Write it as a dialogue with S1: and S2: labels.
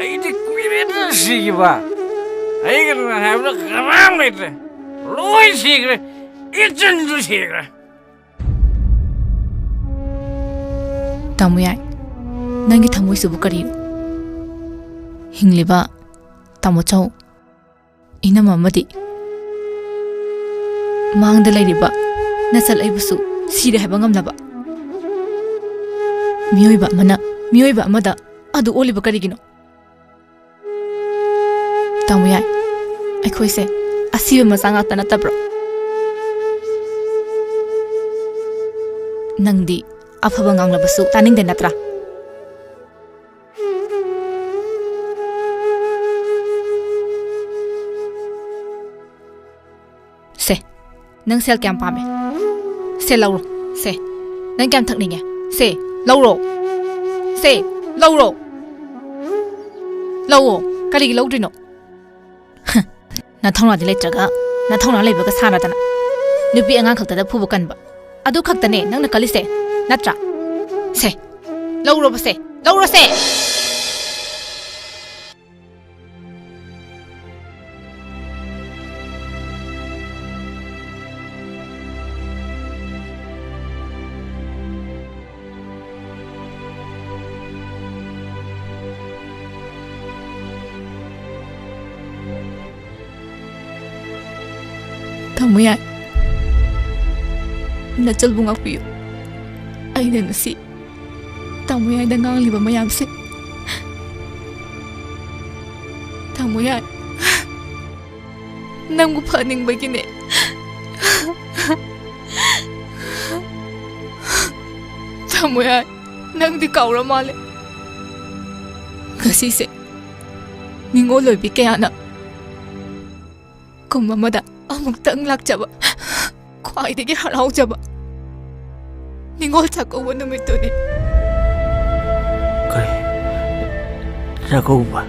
S1: ꯑꯩꯗꯤ ꯀꯨꯏꯔꯦꯗ ꯁꯤꯈꯤꯕ ꯑꯩꯒ ꯍꯥꯏꯕꯗ ꯀꯅꯥꯝ ꯂꯩꯇ꯭ꯔꯦ ꯂꯣꯏ ꯁꯤꯈ꯭ꯔꯦ ꯏꯆꯟꯁꯨ ꯁꯤꯈ꯭ꯔꯦ
S2: ꯇꯥꯃꯣ ꯌꯥꯏ ꯅꯪꯒꯤ ꯊꯃꯣꯏꯁꯤꯕꯨ ꯀꯔꯤꯅꯣ ꯍꯤꯡꯂꯤꯕ ꯇꯥꯃꯣ ꯆꯧ ꯏꯅꯝ ꯑꯃꯗꯤ ꯃꯥꯡꯗ ꯂꯩꯔꯤꯕ ꯅꯆꯜ ꯑꯩꯕꯨꯁꯨ ꯁꯤꯔꯦ ꯍꯥꯏꯕ ꯉꯝꯅꯕ ꯃꯤꯑꯣꯏꯕ ꯑꯃꯅ ꯃꯤꯑꯣꯏꯕ ꯑꯃꯗ ꯑꯗꯨ ꯑꯣꯜꯂꯤꯕ ꯀꯔꯤꯒꯤꯅꯣ ꯇꯥꯃꯣ ꯌꯥꯏ ꯑꯩꯈꯣꯏꯁꯦ ꯑꯁꯤꯕ ꯃꯆꯥ ꯉꯥꯛꯇ ꯅꯠꯇꯕ꯭ꯔꯣ ꯅꯪꯗꯤ ꯑꯐꯕ ꯉꯥꯡꯂꯕꯁꯨ ꯇꯥꯅꯤꯡꯗꯦ ꯅꯠꯇ꯭ꯔꯥ ꯁꯦ ꯅꯪ ꯁꯦꯜ ꯀꯌꯥꯝ ꯄꯥꯝꯃꯦ ꯁꯦ ꯂꯧꯔꯣ ꯁꯦ ꯅꯪ ꯀꯌꯥꯝ ꯊꯛꯅꯤꯡꯉꯦ ꯁꯦ ꯂꯧꯔꯣ ꯁꯦ ꯂꯧꯔꯣ ꯂꯧꯋꯣ ꯀꯔꯤꯒꯤ ꯂꯧꯗ꯭ꯔꯤꯅꯣ ꯅꯊꯧꯅꯥꯗꯤ ꯂꯩꯇ꯭ꯔꯒ ꯅꯊꯧꯅꯥ ꯂꯩꯕꯒ ꯁꯥꯟꯅꯗꯅ ꯅꯨꯄꯤ ꯑꯉꯥꯡ ꯈꯛꯇꯗ ꯐꯨꯕ ꯀꯟꯕ ꯑꯗꯨ ꯈꯛꯇꯅꯦ ꯅꯪꯅ ꯀꯜꯂꯤꯁꯦ ꯅꯠꯇ꯭ꯔꯥ ꯁꯦ ꯂꯧꯔꯣꯕꯁꯦ ꯂꯧꯔꯣꯁꯦ ꯇꯥꯃꯣ ꯌꯥꯏ ꯅꯆꯜꯕꯨ ꯉꯥꯛꯄꯤꯌꯨ ꯑꯩꯅ ꯉꯁꯤ ꯇꯥꯃꯣ ꯌꯥꯏꯗ ꯉꯥꯡꯂꯤꯕ ꯃꯌꯥꯝꯁꯦ ꯇꯥꯃꯣ ꯌꯥꯏ ꯅꯪꯕꯨ ꯐꯅꯤꯡꯕꯒꯤꯅꯦ ꯇꯥꯃꯣ ꯌꯥꯏ ꯅꯪꯗꯤ ꯀꯥꯎꯔ ꯃꯥꯜꯂꯦ ꯉꯁꯤꯁꯦ ꯅꯤꯡꯉꯣꯜ ꯂꯣꯏꯕꯤ ꯀꯌꯥꯅ ꯀꯨꯝ ꯑꯃꯗ ꯑꯃꯨꯛꯇꯪ ꯂꯥꯛꯆꯕ ꯈ꯭ꯋꯥꯏꯗꯒꯤ ꯍꯔꯥꯎꯖꯕ ꯅꯤꯡꯉꯣꯜ ꯆꯥꯛꯀꯧꯕ ꯅꯨꯃꯤꯠꯇꯨꯅꯤ
S1: ꯀꯔꯤ ꯆꯥꯛꯀꯧꯕ